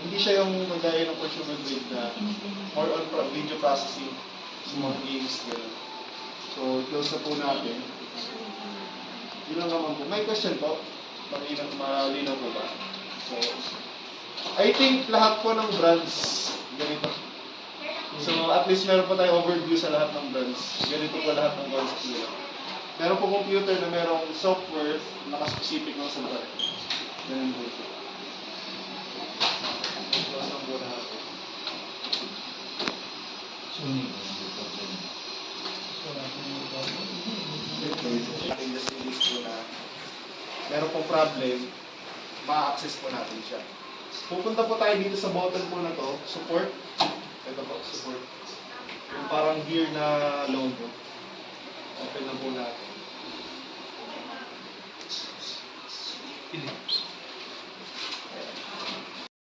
Hindi siya yung kagaya ng consumer grade na more on video processing sa mga games. Gano'n. So, close na po natin. Yun lang naman po. May question po? Malinaw po ba? So, I think lahat po ng brands ganito. So, at least meron po tayo overview sa lahat ng brands. Ganito po lahat ng brands nila. Meron po computer na merong software na nakaspecific lang sa brand. Ganun po siya. Close lang po natin. Ating the series po na meron pong problem, ma-access po natin siya. Pupunta po tayo dito sa button po na to, support. Ito po, support. Yung parang gear na logo. Open na po natin. Philips.